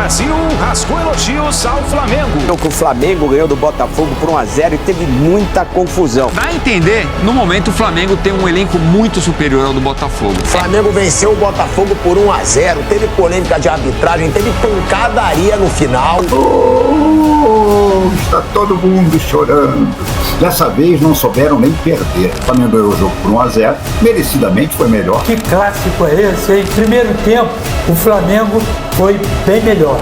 Brasil rasgou elogios ao Flamengo. O Flamengo ganhou do Botafogo por 1-0 e teve muita confusão. Vai entender, no momento o Flamengo tem um elenco muito superior ao do Botafogo. O Flamengo venceu o Botafogo por 1-0, teve polêmica de arbitragem, teve pancadaria no final. Está todo mundo chorando. Dessa vez não souberam nem perder. O Flamengo ganhou o jogo por 1-0, merecidamente foi melhor. Que clássico é esse? Em primeiro tempo, o Flamengo foi bem melhor.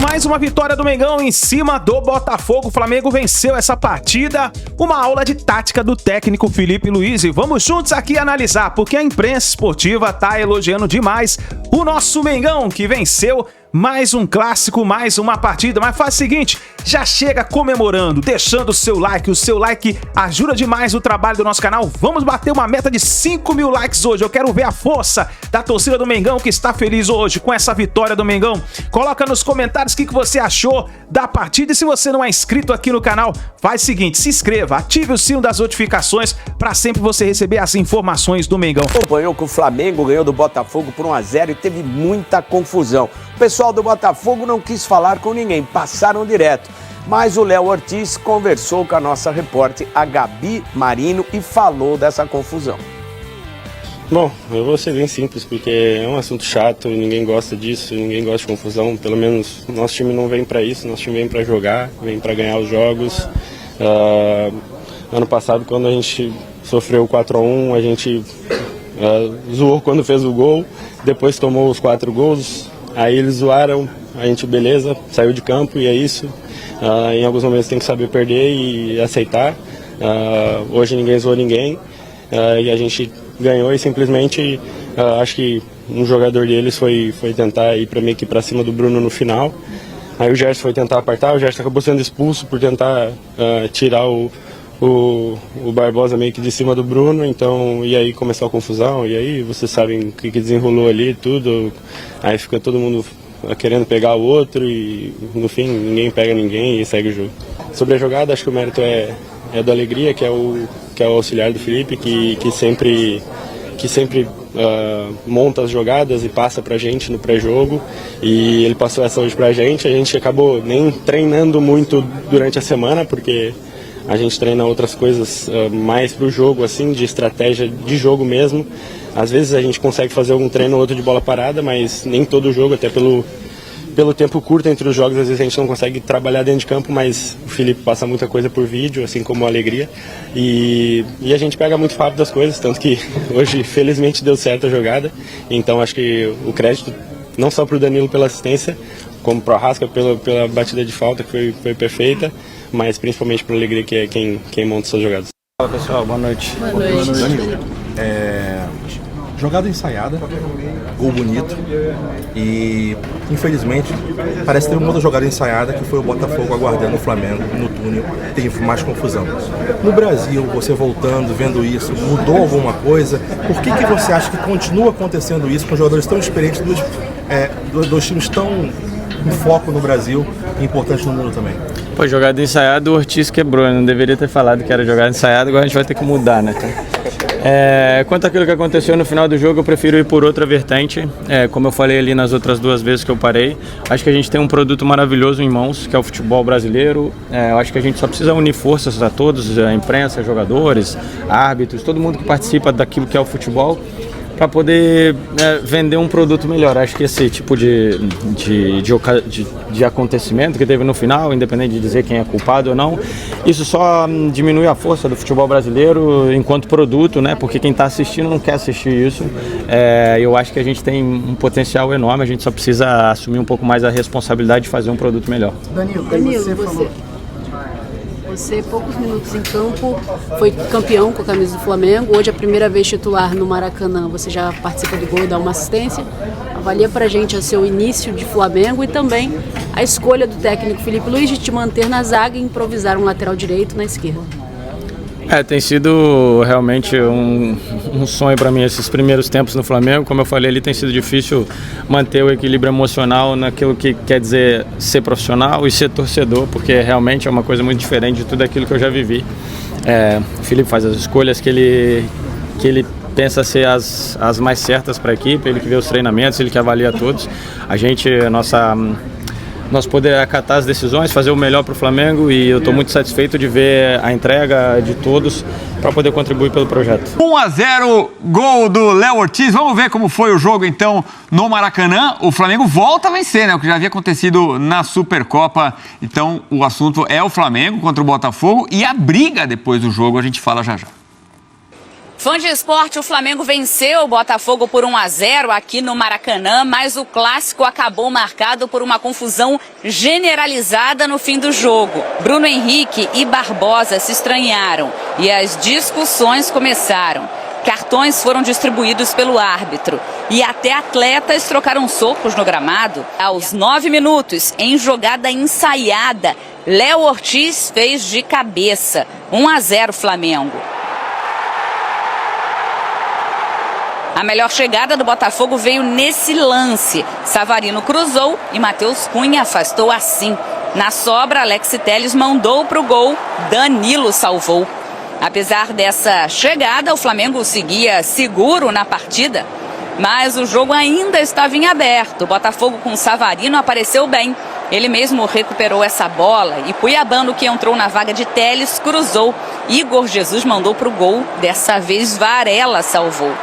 Mais uma vitória do Mengão em cima do Botafogo. O Flamengo venceu essa partida. Uma aula de tática do técnico Felipe Luiz. E vamos juntos aqui analisar, porque a imprensa esportiva tá elogiando demais o nosso Mengão, que venceu mais um clássico, mais uma partida. Mas faz o seguinte, já chega comemorando, deixando o seu like. O seu like ajuda demais o trabalho do nosso canal. Vamos bater uma meta de 5.000 likes hoje. Eu quero ver a força da torcida do Mengão, que está feliz hoje com essa vitória do Mengão. Coloca nos comentários o que você achou da partida. E se você não é inscrito aqui no canal, faz o seguinte, se inscreva, ative o sino das notificações para sempre você receber as informações do Mengão. Acompanhou que o Flamengo ganhou do Botafogo por 1-0 e teve muita confusão. O pessoal do Botafogo não quis falar com ninguém, passaram direto. Mas o Léo Ortiz conversou com a nossa repórter, a Gabi Marino, e falou dessa confusão. Bom, eu vou ser bem simples, porque é um assunto chato e ninguém gosta disso, ninguém gosta de confusão. Pelo menos nosso time não vem para isso, nosso time vem para jogar, vem para ganhar os jogos. Ano passado, quando a gente sofreu o 4-1, a gente zoou quando fez o gol, depois tomou os 4 gols, aí eles zoaram, a gente, beleza, saiu de campo e é isso. Em alguns momentos tem que saber perder e aceitar. Hoje ninguém zoou ninguém e a gente ganhou e simplesmente acho que um jogador deles foi tentar ir meio que para cima do Bruno no final. Aí o Gerson foi tentar apartar, o Gerson acabou sendo expulso por tentar tirar o Barbosa meio que de cima do Bruno, então, e aí começou a confusão, e aí vocês sabem o que desenrolou ali, tudo, aí fica todo mundo querendo pegar o outro e no fim ninguém pega ninguém e segue o jogo. Sobre a jogada, acho que o mérito é do Alegria, que é o auxiliar do Felipe, que sempre monta as jogadas e passa pra gente no pré-jogo, e ele passou essa hoje pra gente. A gente acabou nem treinando muito durante a semana, porque a gente treina outras coisas mais pro jogo, assim, de estratégia de jogo mesmo. Às vezes a gente consegue fazer algum treino ou outro de bola parada, mas nem todo jogo, até pelo tempo curto entre os jogos, às vezes a gente não consegue trabalhar dentro de campo, mas o Felipe passa muita coisa por vídeo, assim como a Alegria, e a gente pega muito rápido as coisas, tanto que hoje felizmente deu certo a jogada. Então acho que o crédito não só para o Danilo pela assistência, como para o Arrasca pela batida de falta, que foi perfeita, mas principalmente para a Alegria, que é quem monta essas jogadas. Fala pessoal, boa noite. Boa noite. Danilo, jogada ensaiada, gol bonito e infelizmente parece ter uma outra jogada ensaiada que foi o Botafogo aguardando o Flamengo no túnel, teve mais confusão. No Brasil, você voltando, vendo isso, mudou alguma coisa? Por que você acha que continua acontecendo isso com jogadores tão experientes, dois times tão em foco no Brasil e importantes no mundo também? Pô, jogada ensaiada, o Ortiz quebrou, não deveria ter falado que era jogada ensaiada, agora a gente vai ter que mudar, né? Quanto àquilo que aconteceu no final do jogo, eu prefiro ir por outra vertente. Como eu falei ali nas outras 2 vezes que eu parei, acho que a gente tem um produto maravilhoso em mãos, que é o futebol brasileiro. Eu acho que a gente só precisa unir forças a todos, a imprensa, jogadores, árbitros, todo mundo que participa daquilo que é o futebol, para poder vender um produto melhor. Acho que esse tipo de acontecimento que teve no final, independente de dizer quem é culpado ou não, isso só diminui a força do futebol brasileiro enquanto produto, né? Porque quem está assistindo não quer assistir isso. Eu acho que a gente tem um potencial enorme, a gente só precisa assumir um pouco mais a responsabilidade de fazer um produto melhor. Danilo, você, poucos minutos em campo, foi campeão com a camisa do Flamengo. Hoje é a primeira vez titular no Maracanã. Você já participa do gol, dá uma assistência. Avalia pra gente o seu início de Flamengo e também a escolha do técnico Felipe Luiz de te manter na zaga e improvisar um lateral direito na esquerda. Tem sido realmente um sonho para mim esses primeiros tempos no Flamengo. Como eu falei ali, tem sido difícil manter o equilíbrio emocional naquilo que quer dizer ser profissional e ser torcedor, porque realmente é uma coisa muito diferente de tudo aquilo que eu já vivi. O Felipe faz as escolhas que ele pensa ser as mais certas para a equipe, ele que vê os treinamentos, ele que avalia todos. Nosso poder é acatar as decisões, fazer o melhor para o Flamengo, e eu estou muito satisfeito de ver a entrega de todos para poder contribuir pelo projeto. 1-0, gol do Léo Ortiz. Vamos ver como foi o jogo então no Maracanã. O Flamengo volta a vencer, né? O que já havia acontecido na Supercopa. Então o assunto é o Flamengo contra o Botafogo e a briga depois do jogo a gente fala já já. Fã de esporte, o Flamengo venceu o Botafogo por 1-0 aqui no Maracanã, mas o clássico acabou marcado por uma confusão generalizada no fim do jogo. Bruno Henrique e Barbosa se estranharam e as discussões começaram. Cartões foram distribuídos pelo árbitro e até atletas trocaram socos no gramado. Aos 9 minutos, em jogada ensaiada, Léo Ortiz fez de cabeça. 1-0 Flamengo. A melhor chegada do Botafogo veio nesse lance. Savarino cruzou e Matheus Cunha afastou assim. Na sobra, Alex Telles mandou para o gol, Danilo salvou. Apesar dessa chegada, o Flamengo seguia seguro na partida, mas o jogo ainda estava em aberto. O Botafogo com Savarino apareceu bem. Ele mesmo recuperou essa bola e Cuiabano, que entrou na vaga de Telles, cruzou. Igor Jesus mandou para o gol, dessa vez Varela salvou.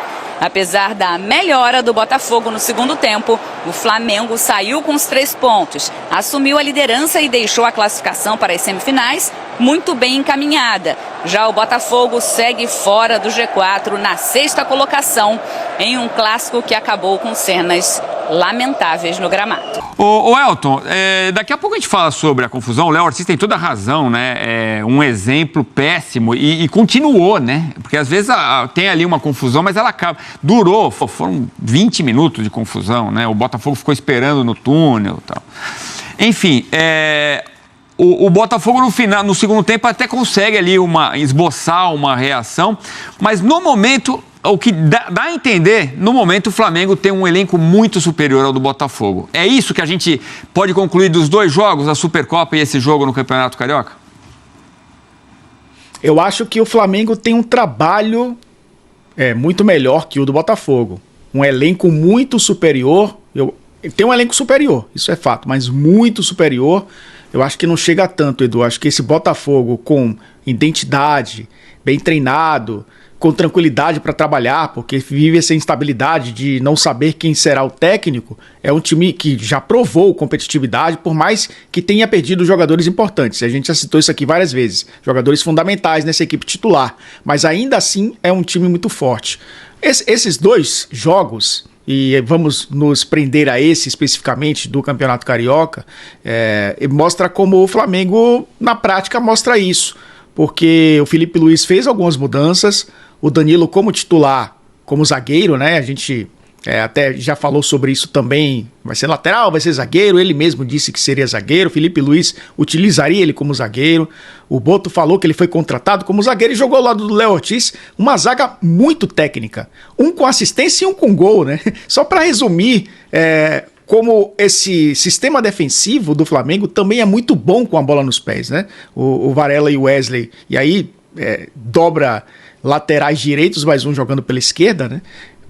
Apesar da melhora do Botafogo no segundo tempo, o Flamengo saiu com os 3 pontos, assumiu a liderança e deixou a classificação para as semifinais muito bem encaminhada. Já o Botafogo segue fora do G4 na 6ª colocação, em um clássico que acabou com cenas lamentáveis no gramado. Ô Elton, daqui a pouco a gente fala sobre a confusão. O Léo Ortiz tem toda a razão, né? É um exemplo péssimo e continuou, né? Porque às vezes tem ali uma confusão, mas ela acaba. Durou, foram 20 minutos de confusão, né? O Botafogo ficou esperando no túnel e tal. Enfim, o Botafogo no segundo tempo até consegue ali esboçar uma reação, mas no momento, o que dá a entender, no momento o Flamengo tem um elenco muito superior ao do Botafogo. É isso que a gente pode concluir dos 2 jogos, a Supercopa e esse jogo no Campeonato Carioca? Eu acho que o Flamengo tem um trabalho muito melhor que o do Botafogo. Um elenco muito superior. Tem um elenco superior, isso é fato, mas muito superior. Eu acho que não chega a tanto, Edu. Acho que esse Botafogo com identidade, bem treinado, com tranquilidade para trabalhar, porque vive essa instabilidade de não saber quem será o técnico, é um time que já provou competitividade, por mais que tenha perdido jogadores importantes. A gente já citou isso aqui várias vezes, jogadores fundamentais nessa equipe titular, mas ainda assim é um time muito forte. Esses 2 jogos, e vamos nos prender a esse especificamente do Campeonato Carioca, mostra como o Flamengo, na prática, mostra isso. Porque o Felipe Luiz fez algumas mudanças, o Danilo como titular, como zagueiro, né? A gente até já falou sobre isso também, vai ser lateral, vai ser zagueiro, ele mesmo disse que seria zagueiro, o Felipe Luiz utilizaria ele como zagueiro, o Boto falou que ele foi contratado como zagueiro e jogou ao lado do Léo Ortiz, uma zaga muito técnica, um com assistência e um com gol, né? Só para resumir, como esse sistema defensivo do Flamengo também é muito bom com a bola nos pés, né? O Varela e o Wesley, e aí dobra laterais direitos, mais um jogando pela esquerda, né?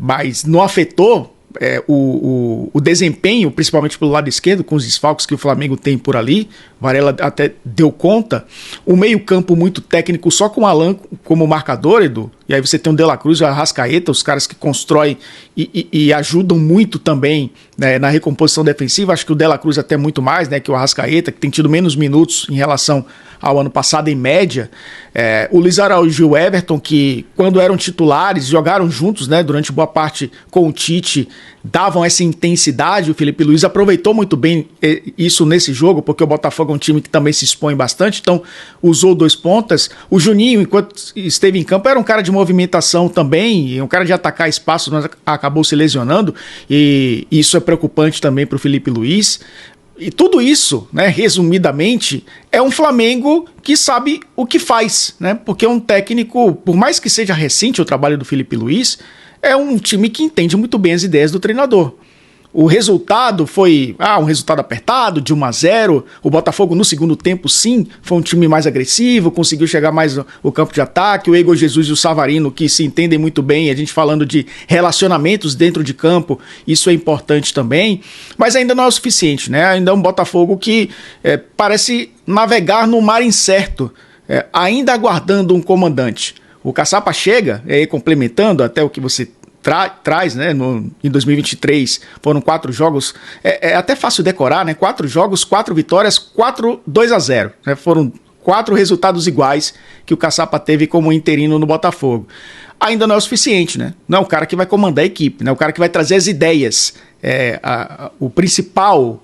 Mas não afetou o desempenho, principalmente pelo lado esquerdo, com os desfalques que o Flamengo tem por ali. Varela até deu conta. O meio-campo muito técnico, só com o Alan como marcador, Edu. E aí você tem o De La Cruz e o Arrascaeta, os caras que constroem e ajudam muito também, né, na recomposição defensiva. Acho que o De La Cruz até muito mais, né, que o Arrascaeta, que tem tido menos minutos em relação ao ano passado, em média. O Luiz Araújo e o Everton, que quando eram titulares, jogaram juntos, né, durante boa parte com o Tite, davam essa intensidade. O Felipe Luiz aproveitou muito bem isso nesse jogo, porque o Botafogo é um time que também se expõe bastante, então usou 2 pontas. O Juninho, enquanto esteve em campo, era um cara de movimentação também, um cara de atacar espaço, mas acabou se lesionando, e isso é preocupante também para o Felipe Luiz. E tudo isso, né, resumidamente, é um Flamengo que sabe o que faz, né? Porque é um técnico, por mais que seja recente o trabalho do Felipe Luiz, é um time que entende muito bem as ideias do treinador. o resultado foi um resultado apertado, de 1-0. O Botafogo no segundo tempo, sim, foi um time mais agressivo, conseguiu chegar mais no campo de ataque. O Igor Jesus e o Savarino, que se entendem muito bem, a gente falando de relacionamentos dentro de campo, isso é importante também. Mas ainda não é o suficiente, né? Ainda é um Botafogo que parece navegar no mar incerto, ainda aguardando um comandante. O Caçapa chega, complementando até o que você traz, né, em 2023 foram 4 jogos, é até fácil decorar, né, 4 jogos, 4 vitórias, 2-0, né, foram 4 resultados iguais que o Caçapa teve como interino no Botafogo. Ainda não é o suficiente, né, não é o cara que vai comandar a equipe, né, o cara que vai trazer as ideias, o principal,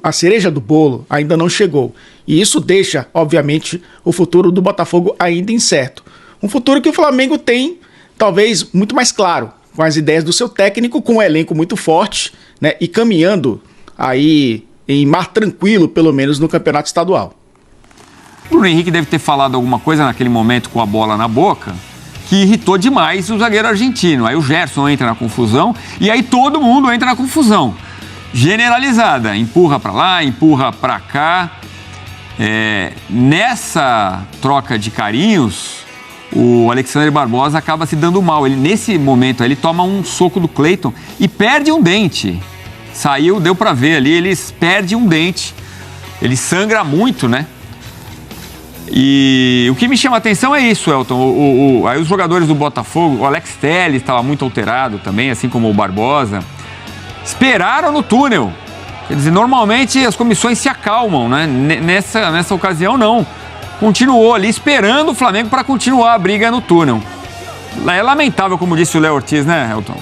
a cereja do bolo ainda não chegou, e isso deixa, obviamente, o futuro do Botafogo ainda incerto, um futuro que o Flamengo tem talvez muito mais claro, com as ideias do seu técnico, com um elenco muito forte, né, e caminhando aí em mar tranquilo, pelo menos no campeonato estadual. O Bruno Henrique deve ter falado alguma coisa naquele momento com a bola na boca que irritou demais o zagueiro argentino. Aí o Gerson entra na confusão e aí todo mundo entra na confusão. Generalizada, empurra para lá, empurra para cá. Nessa troca de carinhos, o Alexander Barbosa acaba se dando mal. Nesse momento, ele toma um soco do Cleiton e perde um dente. Saiu, deu pra ver ali, ele perde um dente. Ele sangra muito, né? E o que me chama a atenção é isso, Elton. Aí os jogadores do Botafogo, o Alex Telles estava muito alterado também, assim como o Barbosa, esperaram no túnel. Quer dizer, normalmente as comissões se acalmam, né? Nessa ocasião, não. Continuou ali esperando o Flamengo para continuar a briga no túnel. É lamentável, como disse o Léo Ortiz, né, Elton?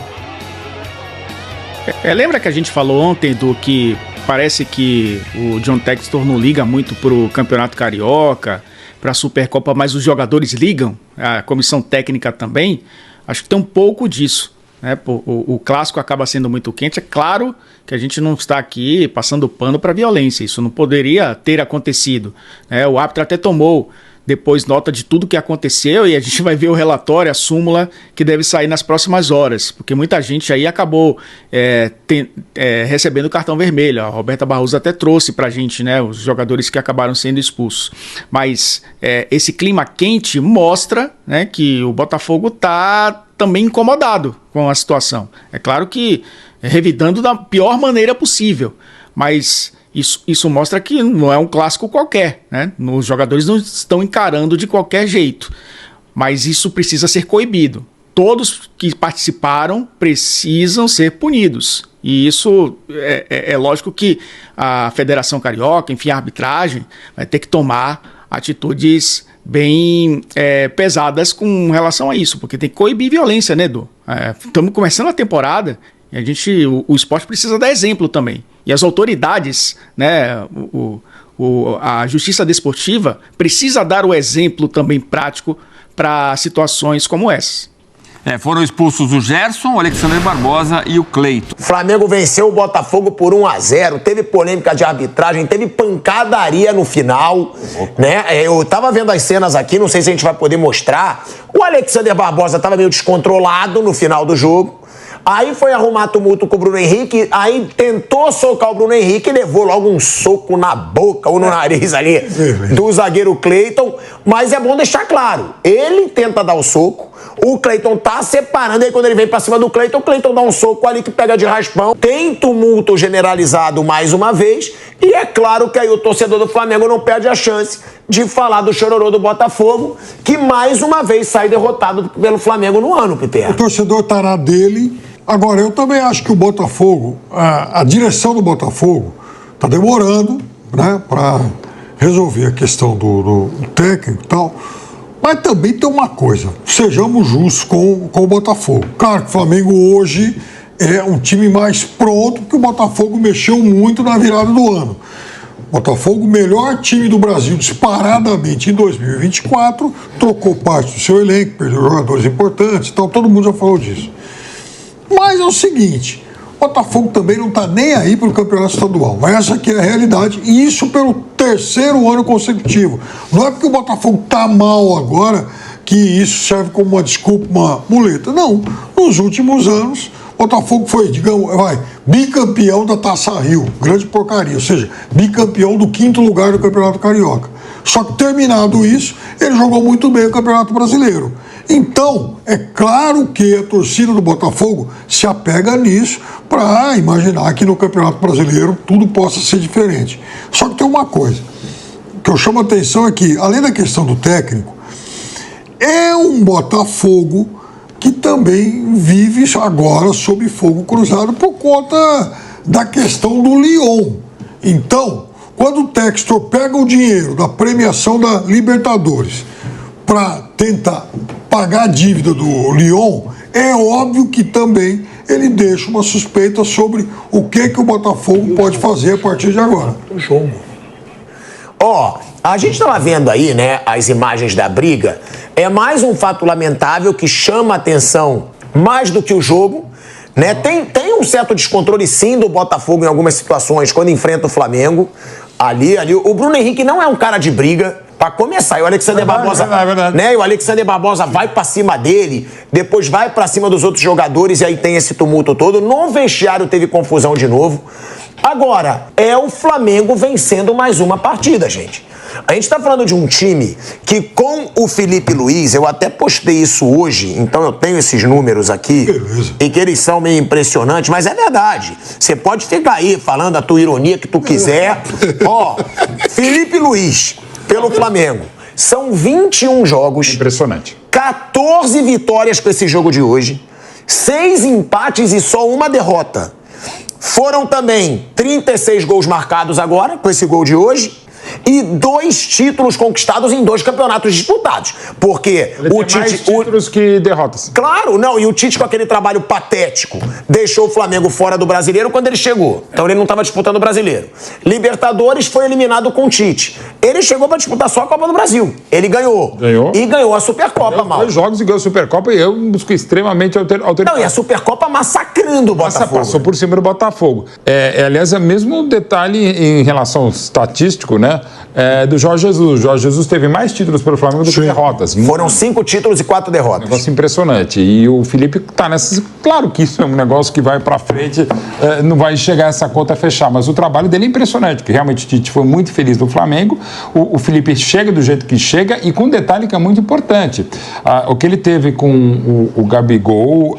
Lembra que a gente falou ontem do que parece que o John Textor não liga muito pro Campeonato Carioca, pra Supercopa, mas os jogadores ligam, a comissão técnica também? Acho que tem um pouco disso, né? O clássico acaba sendo muito quente. É claro que a gente não está aqui passando pano para violência, isso não poderia ter acontecido, né? O árbitro até tomou depois nota de tudo que aconteceu e a gente vai ver o relatório, a súmula que deve sair nas próximas horas, porque muita gente aí acabou recebendo cartão vermelho. A Roberta Barroso até trouxe pra gente, né, os jogadores que acabaram sendo expulsos, mas esse clima quente mostra, né, que o Botafogo tá também incomodado com a situação. É claro que revidando da pior maneira possível, mas isso mostra que não é um clássico qualquer, né? Os jogadores não estão encarando de qualquer jeito, mas isso precisa ser coibido. Todos que participaram precisam ser punidos, e isso é lógico que a Federação Carioca, enfim, a arbitragem vai ter que tomar atitudes bem pesadas com relação a isso, porque tem que coibir violência, né, Edu? Estamos começando a temporada e o esporte precisa dar exemplo também. E as autoridades, né, a Justiça Desportiva precisa dar o exemplo também prático para situações como essas. Foram expulsos o Gerson, o Alexander Barbosa e o Cleiton. O Flamengo venceu o Botafogo por 1-0, teve polêmica de arbitragem, teve pancadaria no final, né? Eu tava vendo as cenas aqui, não sei se a gente vai poder mostrar. O Alexander Barbosa tava meio descontrolado no final do jogo. Aí foi arrumar tumulto com o Bruno Henrique, aí tentou socar o Bruno Henrique e levou logo um soco na boca ou no nariz ali do zagueiro Cleiton. Mas é bom deixar claro, ele tenta dar o soco, o Cleiton tá separando, aí quando ele vem pra cima do Cleiton, o Cleiton dá um soco ali que pega de raspão. Tem tumulto generalizado mais uma vez, e é claro que aí o torcedor do Flamengo não perde a chance de falar do chororô do Botafogo, que mais uma vez sai derrotado pelo Flamengo no ano, Piper. O torcedor tá na dele. Agora, eu também acho que o Botafogo, a direção do Botafogo está demorando, né, para resolver a questão do técnico e tal. Mas também tem uma coisa, sejamos justos com o Botafogo. Claro que o Flamengo hoje é um time mais pronto, porque o Botafogo mexeu muito na virada do ano. Botafogo, melhor time do Brasil disparadamente em 2024, trocou parte do seu elenco, perdeu jogadores importantes e tal, todo mundo já falou disso. Mas é o seguinte, o Botafogo também não está nem aí para o campeonato estadual. Essa aqui é a realidade, e isso pelo 3º ano consecutivo. Não é porque o Botafogo está mal agora que isso serve como uma desculpa, uma muleta. Não, nos últimos anos, O Botafogo foi, digamos, bicampeão da Taça Rio, grande porcaria, ou seja, bicampeão do 5º lugar do Campeonato Carioca. Só que terminado isso, ele jogou muito bem o Campeonato Brasileiro. Então, é claro que a torcida do Botafogo se apega nisso para imaginar que no Campeonato Brasileiro tudo possa ser diferente. Só que tem uma coisa que eu chamo a atenção é que, além da questão do técnico, é um Botafogo que também vive agora sob fogo cruzado por conta da questão do Lyon. Então, quando o Textor pega o dinheiro da premiação da Libertadores para tentar pagar a dívida do Lyon, é óbvio que também ele deixa uma suspeita sobre o que o Botafogo pode fazer a partir de agora. O jogo. A gente estava vendo aí, né, as imagens da briga. É mais um fato lamentável que chama a atenção mais do que o jogo, né? Tem um certo descontrole, sim, do Botafogo em algumas situações, quando enfrenta o Flamengo. Ali, o Bruno Henrique não é um cara de briga, pra começar. E o Alexander Barbosa, né? E o Alexander Barbosa vai pra cima dele, depois vai pra cima dos outros jogadores e aí tem esse tumulto todo. No vestiário teve confusão de novo. Agora, é o Flamengo vencendo mais uma partida, gente. A gente tá falando de um time que com o Felipe Luiz, eu até postei isso hoje, então eu tenho esses números aqui, e que eles são meio impressionantes, mas é verdade. Você pode ficar aí falando a tua ironia que tu quiser. Felipe Luiz, pelo Flamengo, são 21 jogos. Impressionante. 14 vitórias com esse jogo de hoje, 6 empates e só uma derrota. Foram também 36 gols marcados agora, com esse gol de hoje, e 2 títulos conquistados em 2 campeonatos disputados. Porque ele tem mais títulos que derrotas. Claro, não. E o Tite, com aquele trabalho patético, deixou o Flamengo fora do Brasileiro quando ele chegou. Então ele não estava disputando o Brasileiro. Libertadores foi eliminado com o Tite. Ele chegou para disputar só a Copa do Brasil. Ele ganhou. E ganhou a Supercopa, mal. 2 jogos e ganhou a Supercopa e eu busco extremamente autoritário. Não, e a Supercopa massacrando o Botafogo. Passou por cima do Botafogo. Aliás, é o mesmo detalhe em relação ao estatístico, né? Do Jorge Jesus. O Jorge Jesus teve mais títulos pelo Flamengo do que derrotas. Foram 5 títulos e 4 derrotas. Um negócio impressionante. E o Felipe tá nessas. Claro que isso é um negócio que vai pra frente, não vai chegar essa conta a fechar, mas o trabalho dele é impressionante, porque realmente o Tite foi muito feliz do Flamengo. O Felipe chega do jeito que chega e com um detalhe que é muito importante. O que ele teve com o Gabigol,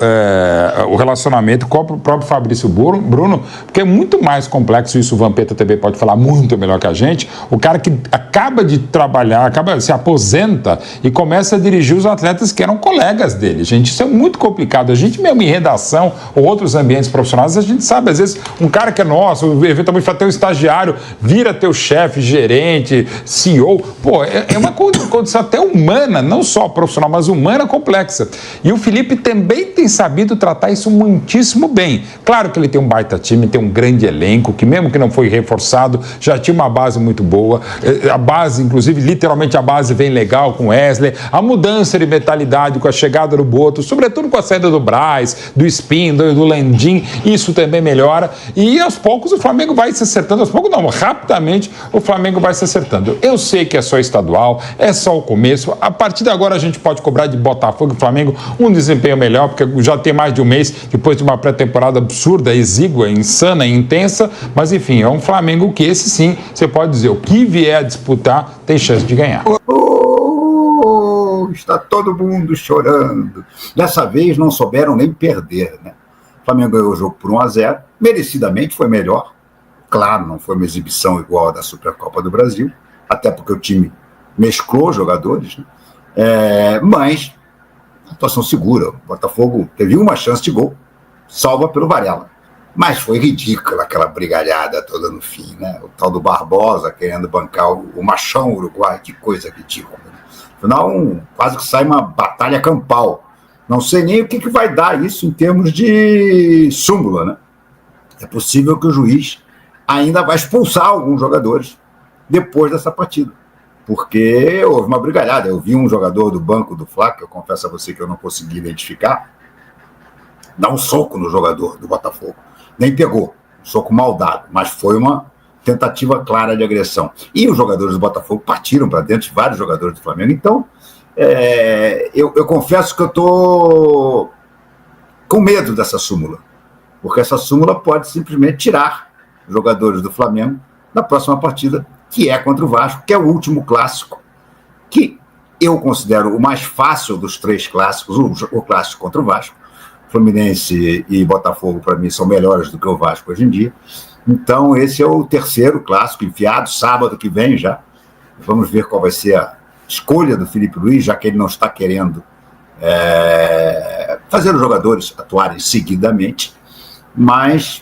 o relacionamento com o próprio Fabrício Bruno, porque é muito mais complexo, isso o Vampeta também pode falar muito melhor que a gente. O cara que acaba de trabalhar, se aposenta e começa a dirigir os atletas que eram colegas dele. Gente, isso é muito complicado. A gente mesmo em redação ou outros ambientes profissionais, a gente sabe, às vezes, um cara que é nosso, eventualmente vai ter um estagiário, vira teu chefe, gerente, CEO. Pô, é uma condição até humana, não só profissional, mas humana complexa. E o Felipe também tem sabido tratar isso muitíssimo bem. Claro que ele tem um baita time, tem um grande elenco, que mesmo que não foi reforçado, já tinha uma base muito boa. A base, inclusive, literalmente a base vem legal com o Wesley. A mudança de mentalidade com a chegada do Boto, sobretudo com a saída do Braz, do Spin, do Landim, isso também melhora. E aos poucos o Flamengo vai se acertando, aos poucos não, rapidamente o Flamengo vai se acertando. Eu sei que é só estadual, é só o começo. A partir de agora a gente pode cobrar de Botafogo e Flamengo um desempenho melhor, porque já tem mais de um mês depois de uma pré-temporada absurda, exígua, insana, intensa, mas enfim, é um Flamengo que esse sim, você pode dizer, o que vier a disputar tem chance de ganhar. Está todo mundo chorando. Dessa vez não souberam nem perder, né? O Flamengo ganhou o jogo por 1-0, merecidamente foi melhor. Claro, não foi uma exibição igual a da Supercopa do Brasil, até porque o time mesclou jogadores, né? Mas atuação segura. O Botafogo teve uma chance de gol, salva pelo Varela. Mas foi ridícula aquela brigalhada toda no fim, né? O tal do Barbosa querendo bancar o machão uruguai, que coisa ridícula. Afinal, quase que sai uma batalha campal. Não sei nem o que vai dar isso em termos de súmula, né? É possível que o juiz ainda vai expulsar alguns jogadores depois dessa partida, porque houve uma brigalhada. Eu vi um jogador do banco do Fla, que eu confesso a você que eu não consegui identificar, dar um soco no jogador do Botafogo. Nem pegou, um soco mal dado, mas foi uma tentativa clara de agressão. E os jogadores do Botafogo partiram para dentro de vários jogadores do Flamengo. Então, eu confesso que eu estou com medo dessa súmula. porque essa súmula pode simplesmente tirar jogadores do Flamengo na próxima partida, que é contra o Vasco, que é o último clássico, que eu considero o mais fácil dos 3 clássicos, o clássico contra o Vasco. Fluminense e Botafogo, para mim, são melhores do que o Vasco hoje em dia. Então, esse é o terceiro clássico enfiado, sábado que vem já. Vamos ver qual vai ser a escolha do Filipe Luiz, já que ele não está querendo fazer os jogadores atuarem seguidamente. Mas,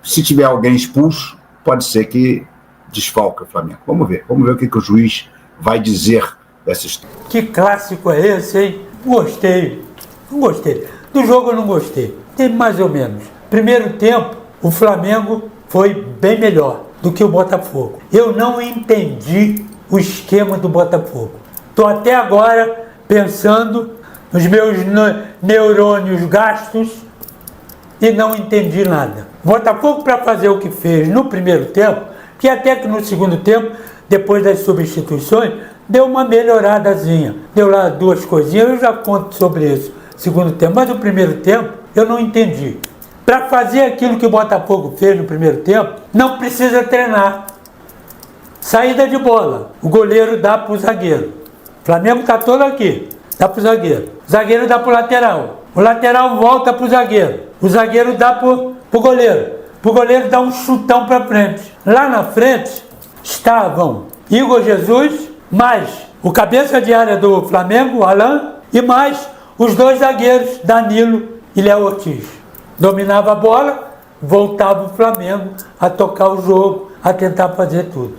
se tiver alguém expulso, pode ser que desfalque o Flamengo. Vamos ver o que o juiz vai dizer dessa história. Que clássico é esse, hein? Não gostei. Do jogo eu não gostei. Teve mais ou menos. Primeiro tempo, o Flamengo foi bem melhor do que o Botafogo. Eu não entendi o esquema do Botafogo. Estou até agora pensando nos meus neurônios gastos e não entendi nada. O Botafogo, para fazer o que fez no primeiro tempo, que até que no segundo tempo, depois das substituições, deu uma melhoradazinha. Deu lá 2 coisinhas, eu já conto sobre isso. Segundo tempo, mas o primeiro tempo eu não entendi. Para fazer aquilo que o Botafogo fez no primeiro tempo, não precisa treinar. Saída de bola, o goleiro dá para o zagueiro. O Flamengo está todo aqui, dá para o zagueiro. O zagueiro dá para o lateral. O lateral volta para o zagueiro. O zagueiro dá para o goleiro. O goleiro dá um chutão para frente. Lá na frente estavam Igor Jesus, mais o cabeça de área do Flamengo, o Alan, e mais os 2 zagueiros, Danilo e Léo Ortiz. Dominava a bola, voltava o Flamengo a tocar o jogo, a tentar fazer tudo.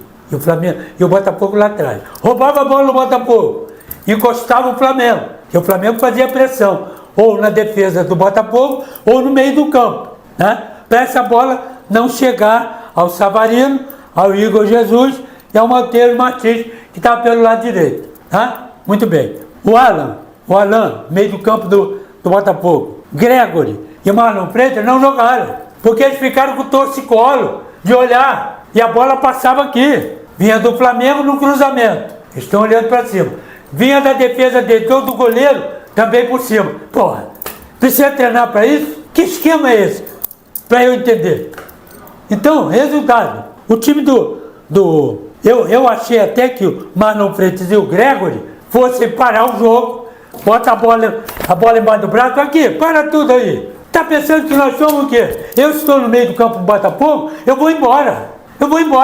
E o Botafogo lá atrás. Roubava a bola no Botafogo, encostava o Flamengo, que o Flamengo fazia pressão, ou na defesa do Botafogo, ou no meio do campo, né? Para essa bola não chegar ao Savarino, ao Igor Jesus e ao Matheus Martins, que estava pelo lado direito. Tá? Muito bem. O Alan, meio do campo do Botafogo, Gregory e Marlon Freitas não jogaram, porque eles ficaram com o torcicolo de olhar, e a bola passava aqui, vinha do Flamengo no cruzamento, estão olhando para cima, vinha da defesa dele, do goleiro, também por cima. Porra, precisa treinar para isso? Que esquema é esse? Para eu entender. Então, resultado, o time eu achei até que o Marlon Freitas e o Gregory fossem parar o jogo, bota a bola embaixo do braço, aqui, para tudo aí. Tá pensando que nós somos o quê? Eu estou no meio do campo do Botafogo, eu vou embora.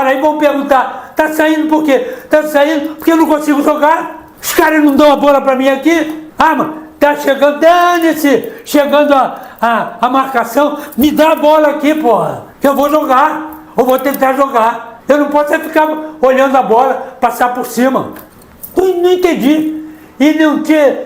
Aí vão perguntar, tá saindo por quê? Tá saindo porque eu não consigo jogar? Os caras não dão a bola para mim aqui? Ah, mano, tá chegando, dane-se, chegando a marcação, me dá a bola aqui, porra, que eu vou jogar, ou vou tentar jogar. Eu não posso ficar olhando a bola, passar por cima. Eu não entendi. E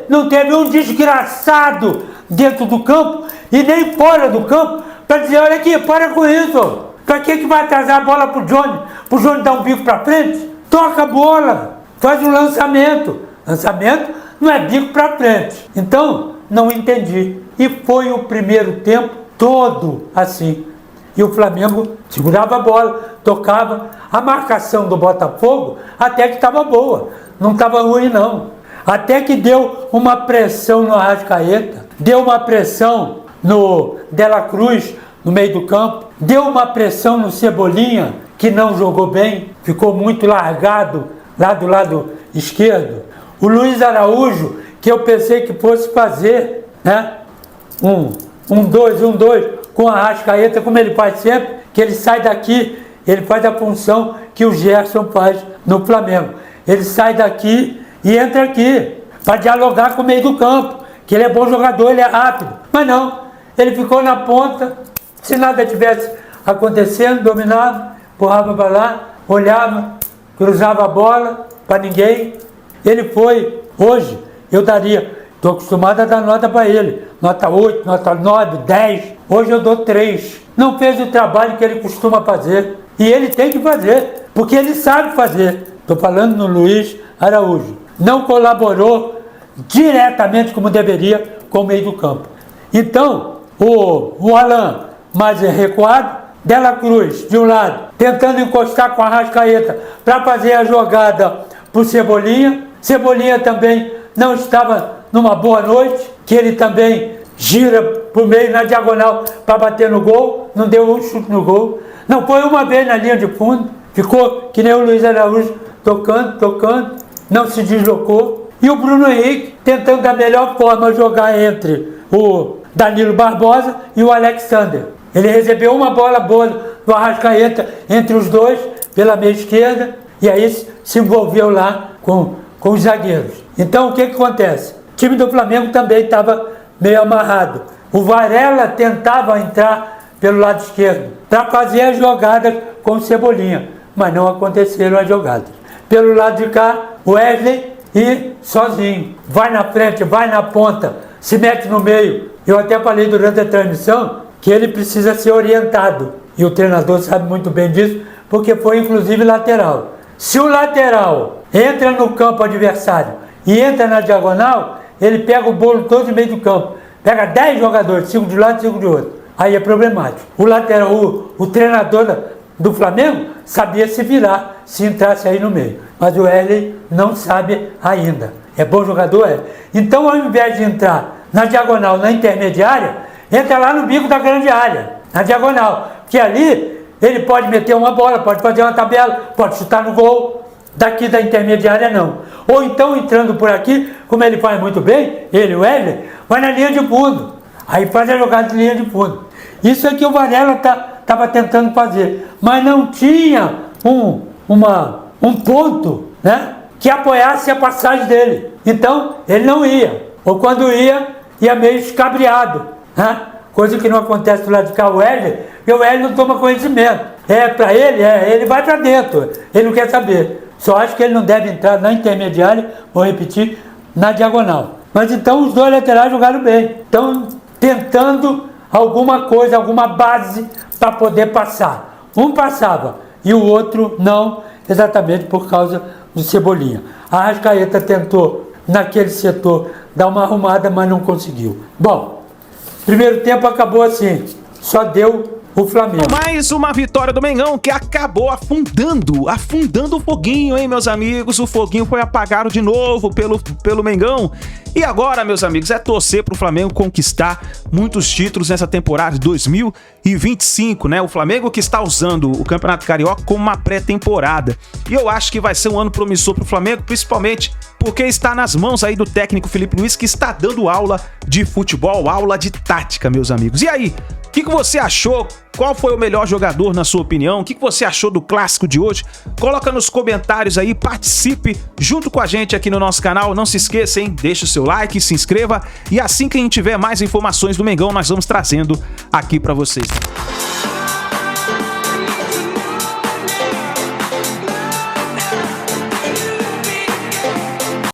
não teve um desgraçado dentro do campo e nem fora do campo para dizer, olha aqui, para com isso. Para que vai atrasar a bola pro Johnny? Pro Johnny dar um bico para frente? Toca a bola, faz um lançamento. Lançamento não é bico para frente. Então, não entendi. E foi o primeiro tempo todo assim. E o Flamengo segurava a bola, tocava. A marcação do Botafogo até que estava boa. Não estava ruim, não. Até que deu uma pressão no Arrascaeta, deu uma pressão no De La Cruz, no meio do campo, deu uma pressão no Cebolinha, que não jogou bem, ficou muito largado lá do lado esquerdo. O Luiz Araújo, que eu pensei que fosse fazer, né? Um dois com a Arrascaeta, como ele faz sempre, que ele sai daqui, ele faz a função que o Gerson faz no Flamengo. Ele sai daqui e entra aqui, para dialogar com o meio do campo, que ele é bom jogador, ele é rápido. Mas não, ele ficou na ponta, se nada tivesse acontecendo, dominava, empurrava para lá, olhava, cruzava a bola para ninguém. Ele foi, hoje, eu daria, estou acostumado a dar nota para ele, nota 8, nota 9, 10, hoje eu dou 3. Não fez o trabalho que ele costuma fazer, e ele tem que fazer, porque ele sabe fazer. Estou falando no Luiz Araújo. Não colaborou diretamente como deveria com o meio do campo. Então, o Alan mais recuado, De La Cruz de um lado, tentando encostar com a Arrascaeta para fazer a jogada para o Cebolinha. Cebolinha também não estava numa boa noite, que ele também gira pro meio na diagonal para bater no gol, não deu um chute no gol. Não foi uma vez na linha de fundo, ficou que nem o Luiz Araújo tocando, não se deslocou. E o Bruno Henrique tentando da melhor forma jogar entre o Danilo Barbosa e o Alexander. Ele recebeu uma bola boa do Arrascaeta entre os dois, pela meia esquerda, e aí se envolveu lá com os zagueiros. Então o que acontece? O time do Flamengo também estava meio amarrado. O Varela tentava entrar pelo lado esquerdo para fazer as jogadas com o Cebolinha, mas não aconteceram as jogadas. Pelo lado de cá, o Wesley e sozinho. Vai na frente, vai na ponta, se mete no meio. Eu até falei durante a transmissão que ele precisa ser orientado. E o treinador sabe muito bem disso, porque foi inclusive lateral. Se o lateral entra no campo adversário e entra na diagonal, ele pega o bolo todo no meio do campo. Pega 10 jogadores, 5 de um lado e 5 de outro. Aí é problemático. O lateral, o treinador do Flamengo sabia se virar se entrasse aí no meio. Mas o Wesley não sabe ainda. É bom jogador? É. Então, ao invés de entrar na diagonal, na intermediária, entra lá no bico da grande área, na diagonal. Que ali ele pode meter uma bola, pode fazer uma tabela, pode chutar no gol. Daqui da intermediária não. Ou então entrando por aqui, como ele faz muito bem, ele, o Wesley, vai na linha de fundo. Aí faz a jogada de linha de fundo. Isso é que o Varela estava tentando fazer. Mas não tinha um ponto, né, que apoiasse a passagem dele. Então ele não ia. Ou quando ia meio escabriado, né? Coisa que não acontece do lado de cá, o Wesley, porque o Wesley não toma conhecimento. Para ele, ele vai para dentro, ele não quer saber. Só acho que ele não deve entrar na intermediária, vou repetir, na diagonal. Mas então os dois laterais jogaram bem. Estão tentando alguma coisa, alguma base para poder passar. Um passava e o outro não, exatamente por causa do Cebolinha. A Arrascaeta tentou, naquele setor, dar uma arrumada, mas não conseguiu. Bom, primeiro tempo acabou assim, só deu o Flamengo. Mais uma vitória do Mengão que acabou afundando o foguinho, hein, meus amigos? O foguinho foi apagado de novo pelo Mengão. E agora, meus amigos, é torcer pro Flamengo conquistar muitos títulos nessa temporada de 2025, né? O Flamengo que está usando o Campeonato Carioca como uma pré-temporada. E eu acho que vai ser um ano promissor pro Flamengo, principalmente porque está nas mãos aí do técnico Felipe Luiz, que está dando aula de futebol, aula de tática, meus amigos. E aí, o que você achou? Qual foi o melhor jogador, na sua opinião? O que você achou do clássico de hoje? Coloca nos comentários aí, participe junto com a gente aqui no nosso canal. Não se esqueça, hein? Deixa o seu like, se inscreva. E assim que a gente tiver mais informações do Mengão, nós vamos trazendo aqui pra vocês.